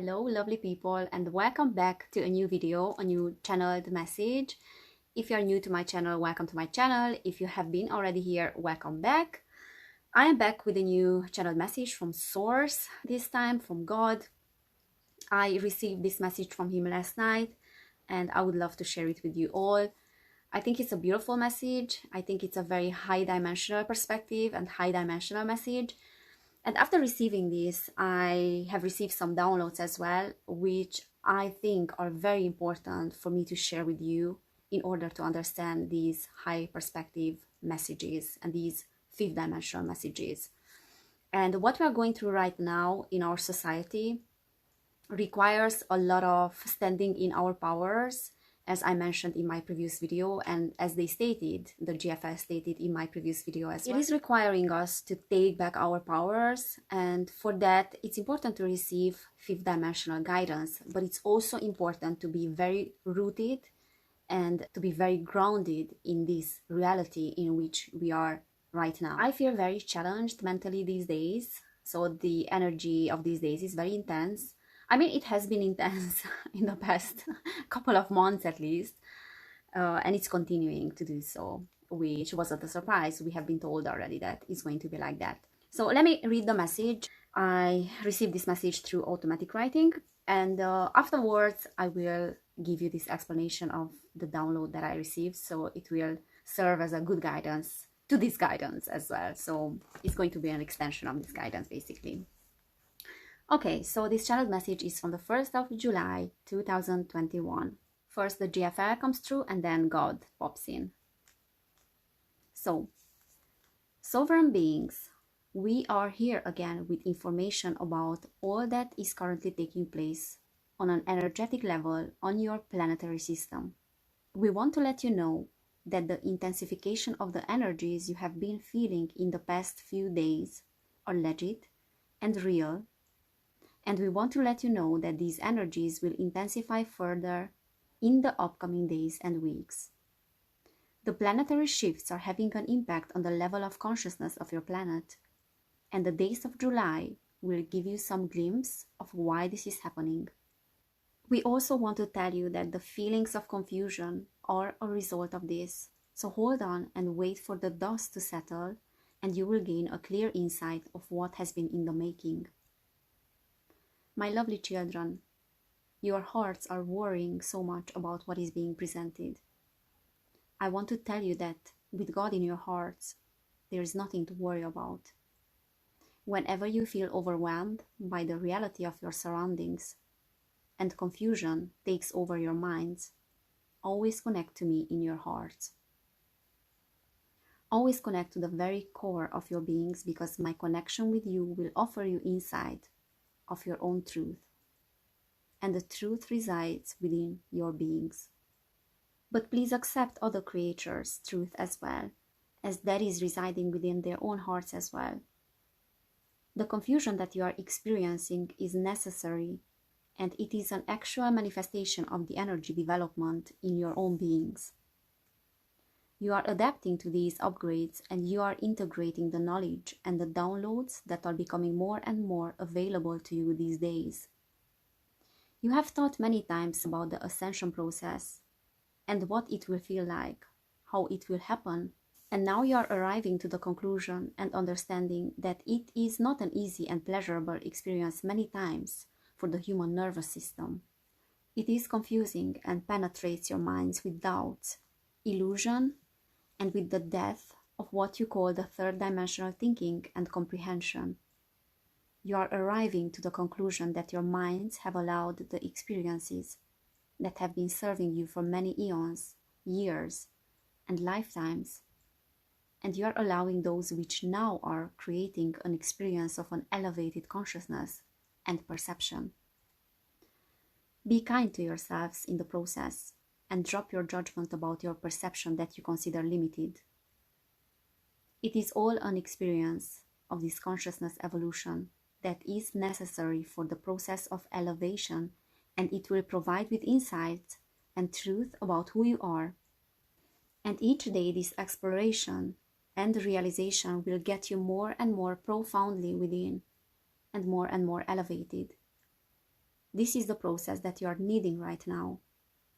Hello, lovely people, and welcome back to a new video, a new channeled message. If you're new to my channel, welcome to my channel. If you have been already here, welcome back. I am back with a new channeled message from Source, this time from God. I received this message from him last night, and I would love to share it with you all. I think it's a beautiful message. I think it's a very high dimensional perspective and high dimensional message. And after receiving this, I have received some downloads as well, which I think are very important for me to share with you in order to understand these high perspective messages and these fifth dimensional messages. And what we are going through right now in our society requires a lot of standing in our powers, as I mentioned in my previous video, and as they stated, the GFL stated in my previous video as well. It is requiring us to take back our powers, and for that it's important to receive fifth dimensional guidance, but it's also important to be very rooted and to be very grounded in this reality in which we are right now. I feel very challenged mentally these days, so the energy of these days is very intense. I mean, it has been intense in the past couple of months at least, and it's continuing to do so, which wasn't a surprise. We have been told already that it's going to be like that. So let me read the message. I received this message through automatic writing, and afterwards I will give you this explanation of the download that I received, so it will serve as a good guidance to this guidance as well. So it's going to be an extension of this guidance basically. Okay, so this channeled message is from the 1st of July 2021. First the GFL comes through and then God pops in. So, sovereign beings, we are here again with information about all that is currently taking place on an energetic level on your planetary system. We want to let you know that the intensification of the energies you have been feeling in the past few days are legit and real. And we want to let you know that these energies will intensify further in the upcoming days and weeks. The planetary shifts are having an impact on the level of consciousness of your planet, and the days of July will give you some glimpse of why this is happening. We also want to tell you that the feelings of confusion are a result of this, so hold on and wait for the dust to settle, and you will gain a clear insight of what has been in the making. My lovely children, your hearts are worrying so much about what is being presented. I want to tell you that with God in your hearts, there is nothing to worry about. Whenever you feel overwhelmed by the reality of your surroundings and confusion takes over your minds, always connect to me in your hearts. Always connect to the very core of your beings, because my connection with you will offer you insight of your own truth, and the truth resides within your beings. But please accept other creatures' truth as well, as that is residing within their own hearts as well. The confusion that you are experiencing is necessary, and it is an actual manifestation of the energy development in your own beings. You are adapting to these upgrades, and you are integrating the knowledge and the downloads that are becoming more and more available to you these days. You have thought many times about the ascension process and what it will feel like, how it will happen, and now you are arriving to the conclusion and understanding that it is not an easy and pleasurable experience many times for the human nervous system. It is confusing and penetrates your minds with doubts, illusion, and with the death of what you call the third dimensional thinking and comprehension. You are arriving to the conclusion that your minds have allowed the experiences that have been serving you for many eons, years, and lifetimes, and you are allowing those which now are creating an experience of an elevated consciousness and perception. Be kind to yourselves in the process, and drop your judgment about your perception that you consider limited. It is all an experience of this consciousness evolution that is necessary for the process of elevation, and it will provide with insight and truth about who you are. And each day this exploration and realization will get you more and more profoundly within, and more elevated. This is the process that you are needing right now,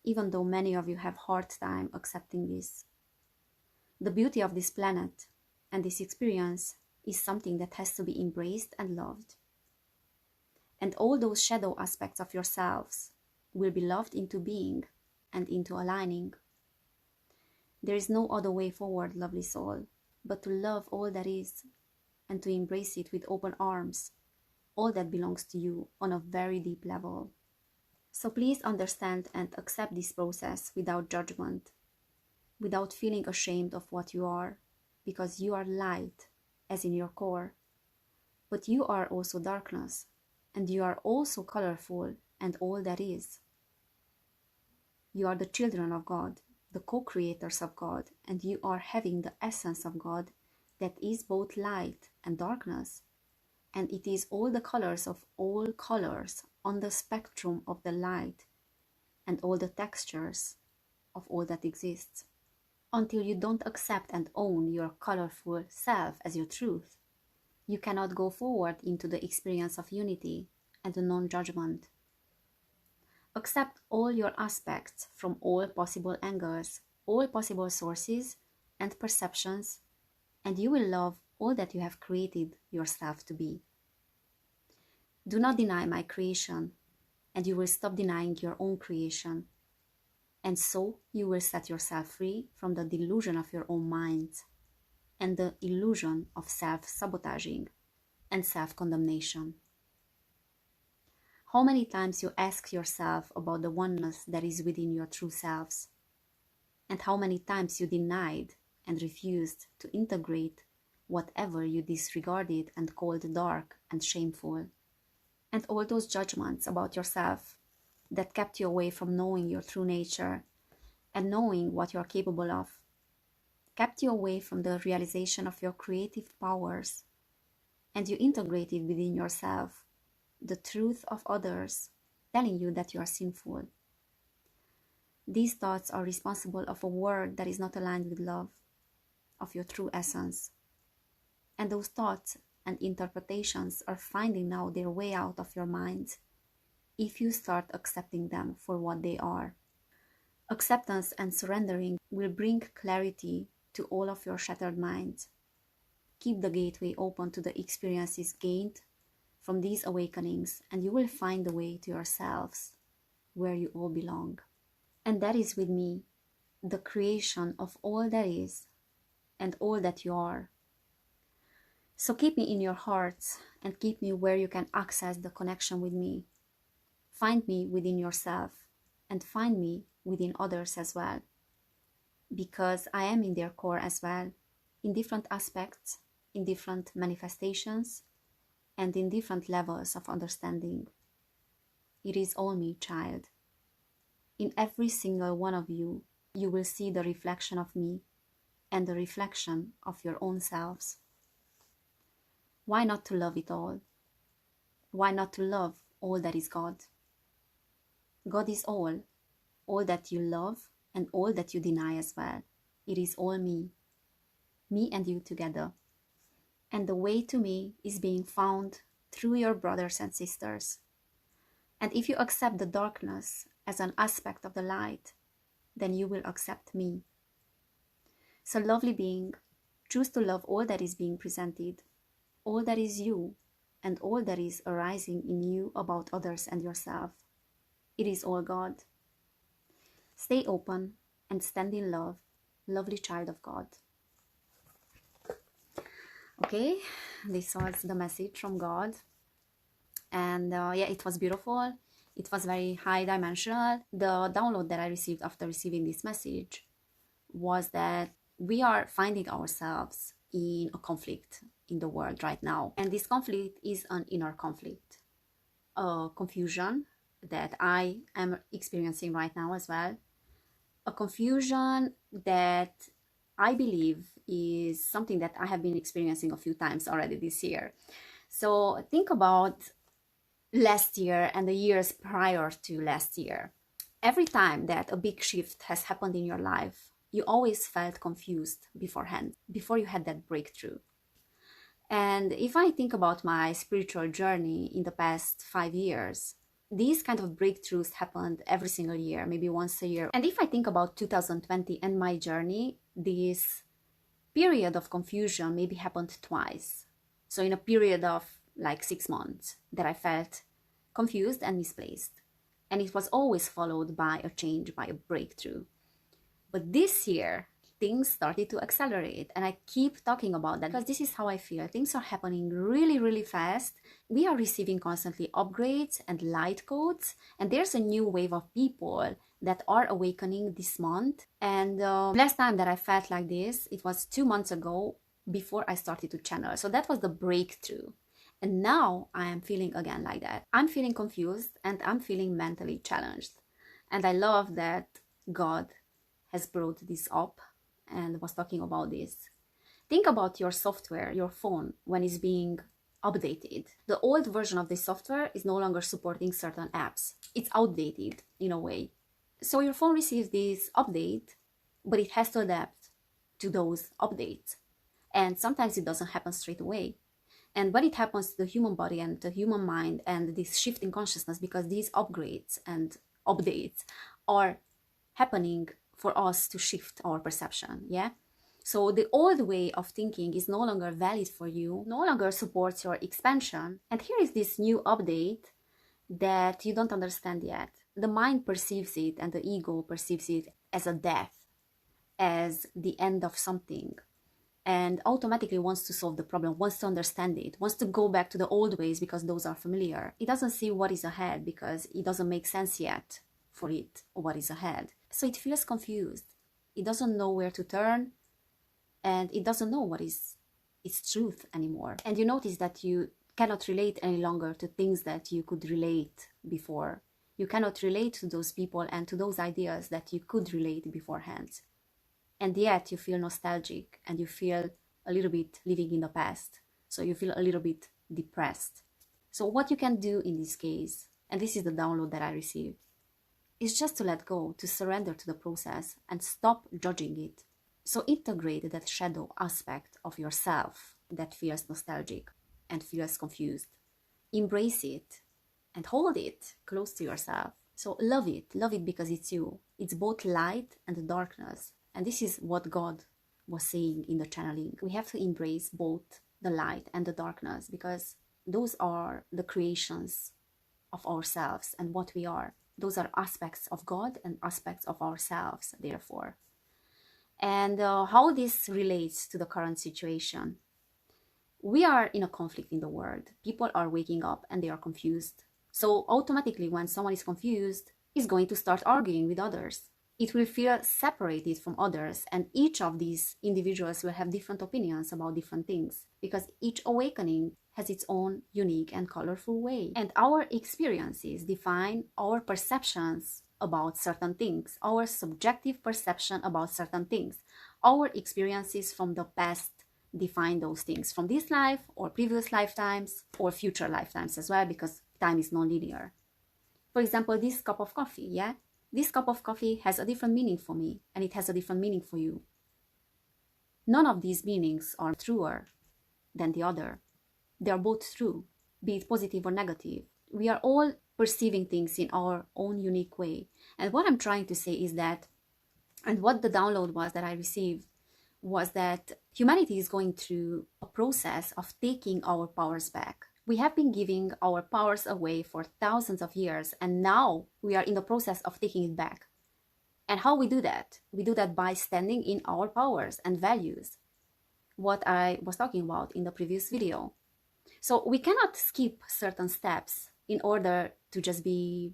even though many of you have hard time accepting this. The beauty of this planet and this experience is something that has to be embraced and loved. And all those shadow aspects of yourselves will be loved into being and into aligning. There is no other way forward, lovely soul, but to love all that is and to embrace it with open arms, all that belongs to you on a very deep level. So please understand and accept this process without judgment, without feeling ashamed of what you are, because you are light, as in your core. But you are also darkness, and you are also colorful and all that is. You are the children of God, the co-creators of God, and you are having the essence of God that is both light and darkness. And it is all the colors of all colors on the spectrum of the light and all the textures of all that exists. Until you don't accept and own your colorful self as your truth, you cannot go forward into the experience of unity and the non-judgment. Accept all your aspects from all possible angles, all possible sources and perceptions, and you will love all that you have created yourself to be. Do not deny my creation, and you will stop denying your own creation. And so you will set yourself free from the delusion of your own mind and the illusion of self-sabotaging and self-condemnation. How many times you ask yourself about the oneness that is within your true selves, and how many times you denied and refused to integrate whatever you disregarded and called dark and shameful, and all those judgments about yourself that kept you away from knowing your true nature and knowing what you are capable of, kept you away from the realization of your creative powers, and you integrated within yourself the truth of others telling you that you are sinful. These thoughts are responsible of a world that is not aligned with love, of your true essence. And those thoughts and interpretations are finding now their way out of your mind if you start accepting them for what they are. Acceptance and surrendering will bring clarity to all of your shattered minds. Keep the gateway open to the experiences gained from these awakenings, and you will find the way to yourselves, where you all belong. And that is with me, the creation of all that is and all that you are. So keep me in your hearts and keep me where you can access the connection with me. Find me within yourself and find me within others as well, because I am in their core as well, in different aspects, in different manifestations, and in different levels of understanding. It is all me, child. In every single one of you, you will see the reflection of me and the reflection of your own selves. Why not to love it all? Why not to love all that is God? God is all that you love and all that you deny as well. It is all me and you together. And the way to me is being found through your brothers and sisters. And if you accept the darkness as an aspect of the light, then you will accept me. So lovely being, choose to love all that is being presented, all that is you, and all that is arising in you about others and yourself. It is all God. Stay open and stand in love, lovely child of God. Okay, this was the message from God. And yeah, it was beautiful. It was very high dimensional. The download that I received after receiving this message was that we are finding ourselves in a conflict in the world right now. And this conflict is an inner conflict, a confusion that I am experiencing right now as well. A confusion that I believe is something that I have been experiencing a few times already this year. So think about last year and the years prior to last year. Every time that a big shift has happened in your life, you always felt confused beforehand, before you had that breakthrough. And if I think about my spiritual journey in the past 5 years, these kind of breakthroughs happened every single year, maybe once a year. And if I think about 2020 and my journey, this period of confusion maybe happened twice. So in a period of like 6 months that I felt confused and misplaced. And it was always followed by a change, by a breakthrough. But this year, things started to accelerate. And I keep talking about that because this is how I feel. Things are happening really, really fast. We are receiving constantly upgrades and light codes. And there's a new wave of people that are awakening this month. And last time that I felt like this, it was 2 months ago before I started to channel. So that was the breakthrough. And now I am feeling again like that. I'm feeling confused and I'm feeling mentally challenged. And I love that God has brought this up and was talking about this. Think about your software, your phone, when it's being updated. The old version of the software is no longer supporting certain apps. It's outdated in a way. So your phone receives this update, but it has to adapt to those updates. And sometimes it doesn't happen straight away. And when it happens to the human body and the human mind and this shift in consciousness, because these upgrades and updates are happening for us to shift our perception, yeah? So the old way of thinking is no longer valid for you, no longer supports your expansion. And here is this new update that you don't understand yet. The mind perceives it and the ego perceives it as a death, as the end of something, and automatically wants to solve the problem, wants to understand it, wants to go back to the old ways because those are familiar. It doesn't see what is ahead because it doesn't make sense yet for it what is ahead. So it feels confused. It doesn't know where to turn and it doesn't know what is its truth anymore. And you notice that you cannot relate any longer to things that you could relate before. You cannot relate to those people and to those ideas that you could relate beforehand. And yet you feel nostalgic and you feel a little bit living in the past. So you feel a little bit depressed. So what you can do in this case, and this is the download that I received, is just to let go, to surrender to the process and stop judging it. So integrate that shadow aspect of yourself that feels nostalgic and feels confused. Embrace it and hold it close to yourself. So love it because it's you. It's both light and darkness. And this is what God was saying in the channeling. We have to embrace both the light and the darkness because those are the creations of ourselves and what we are. Those are aspects of God and aspects of ourselves, therefore. And how this relates to the current situation. We are in a conflict in the world. People are waking up and they are confused. So automatically when someone is confused, is going to start arguing with others. It will feel separated from others, and each of these individuals will have different opinions about different things because each awakening has its own unique and colorful way. And our experiences define our perceptions about certain things, our subjective perception about certain things. Our experiences from the past define those things from this life or previous lifetimes or future lifetimes as well, because time is non-linear. For example, this cup of coffee, yeah? This cup of coffee has a different meaning for me and it has a different meaning for you. None of these meanings are truer than the other. They are both true, be it positive or negative. We are all perceiving things in our own unique way. And what I'm trying to say is that, and what the download was that I received, was that humanity is going through a process of taking our powers back. We have been giving our powers away for thousands of years, and now we are in the process of taking it back. And how we do that? We do that by standing in our powers and values, what I was talking about in the previous video. So we cannot skip certain steps in order to just be,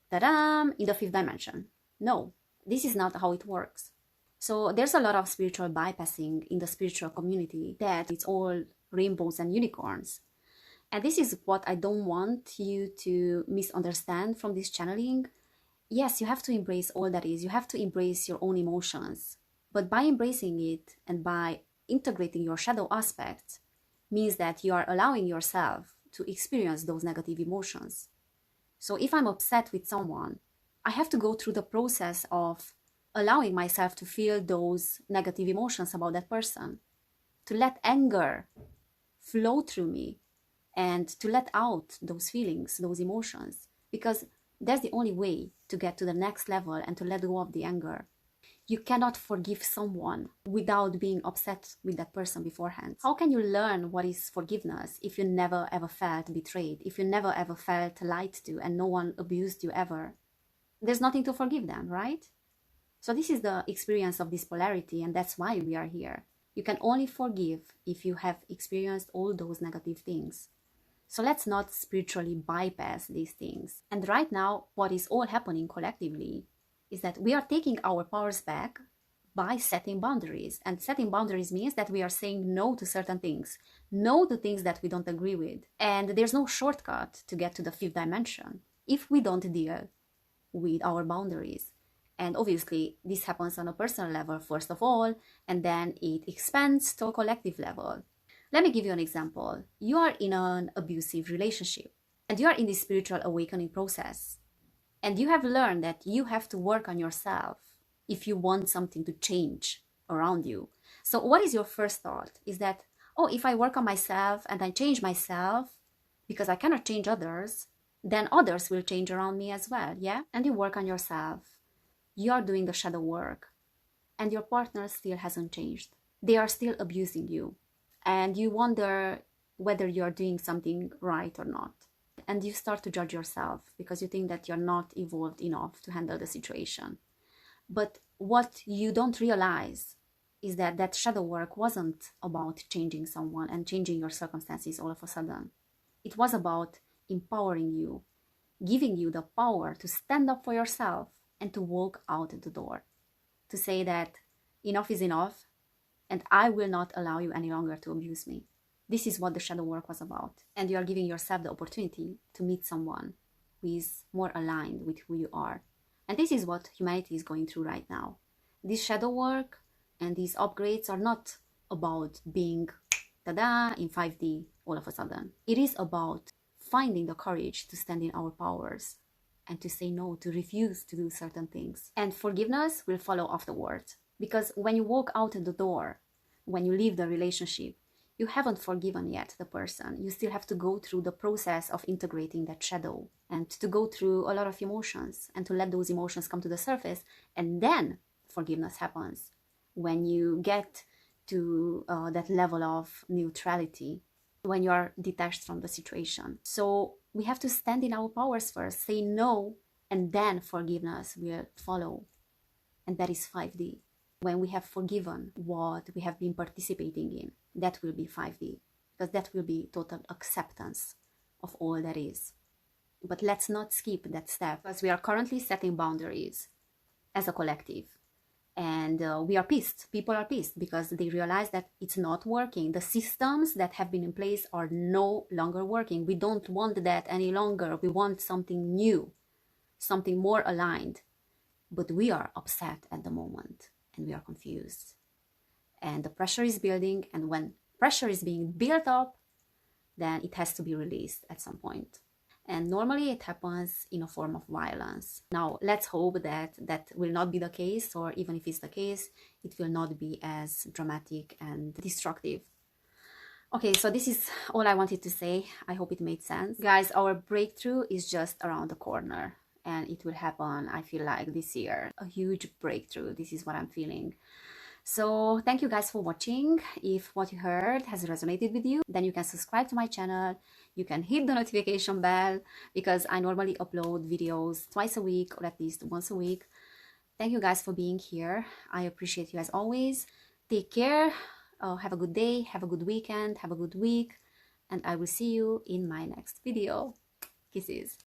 ta-da, in the fifth dimension. No, this is not how it works. So there's a lot of spiritual bypassing in the spiritual community that it's all rainbows and unicorns. And this is what I don't want you to misunderstand from this channeling. Yes, you have to embrace all that is. You have to embrace your own emotions. But by embracing it and by integrating your shadow aspects means that you are allowing yourself to experience those negative emotions. So if I'm upset with someone, I have to go through the process of allowing myself to feel those negative emotions about that person, to let anger flow through me, and to let out those feelings, those emotions. because that's the only way to get to the next level and to let go of the anger. You cannot forgive someone without being upset with that person beforehand. How can you learn what is forgiveness if you never ever felt betrayed, if you never ever felt lied to and no one abused you ever? There's nothing to forgive then, right? So this is the experience of this polarity, and that's why we are here. You can only forgive if you have experienced all those negative things. So let's not spiritually bypass these things. And right now, what is all happening collectively is that we are taking our powers back by setting boundaries. And setting boundaries means that we are saying no to certain things, no to things that we don't agree with. And there's no shortcut to get to the fifth dimension if we don't deal with our boundaries. And obviously, this happens on a personal level, first of all, and then it expands to a collective level. Let me give you an example. You are in an abusive relationship, and you are in this spiritual awakening process. And you have learned that you have to work on yourself if you want something to change around you. So what is your first thought? Is that, oh, if I work on myself and I change myself, because I cannot change others, then others will change around me as well, yeah? And you work on yourself. You are doing the shadow work, and your partner still hasn't changed. They are still abusing you, and you wonder whether you are doing something right or not. And you start to judge yourself because you think that you're not evolved enough to handle the situation. But what you don't realize is that that shadow work wasn't about changing someone and changing your circumstances all of a sudden. It was about empowering you, giving you the power to stand up for yourself and to walk out the door, to say that enough is enough and I will not allow you any longer to abuse me. This is what the shadow work was about. And you are giving yourself the opportunity to meet someone who is more aligned with who you are. And this is what humanity is going through right now. This shadow work and these upgrades are not about being tada in 5D all of a sudden. It is about finding the courage to stand in our powers and to say no, to refuse to do certain things. And forgiveness will follow afterwards. Because when you walk out the door, when you leave the relationship, you haven't forgiven yet the person. You still have to go through the process of integrating that shadow and to go through a lot of emotions and to let those emotions come to the surface. And then forgiveness happens when you get to that level of neutrality, when you are detached from the situation. So we have to stand in our powers first, say no, and then forgiveness will follow. And that is 5D. When we have forgiven what we have been participating in, that will be 5D, because that will be total acceptance of all that is. But let's not skip that step, because we are currently setting boundaries as a collective. And we are pissed. People are pissed because they realize that it's not working. The systems that have been in place are no longer working. We don't want that any longer. We want something new, something more aligned. But we are upset at the moment. And we are confused. And the pressure is building. And when pressure is being built up, then it has to be released at some point. And normally it happens in a form of violence. Now, let's hope that that will not be the case, or even if it's the case, it will not be as dramatic and destructive. Okay, so this is all I wanted to say. I hope it made sense. Guys, our breakthrough is just around the corner. And it will happen, I feel like, this year. A huge breakthrough. This is what I'm feeling. So thank you guys for watching. If what you heard has resonated with you, then you can subscribe to my channel. You can hit the notification bell, because I normally upload videos twice a week or at least once a week. Thank you guys for being here. I appreciate you as always. Take care. Have a good day. Have a good weekend. Have a good week. And I will see you in my next video. Kisses.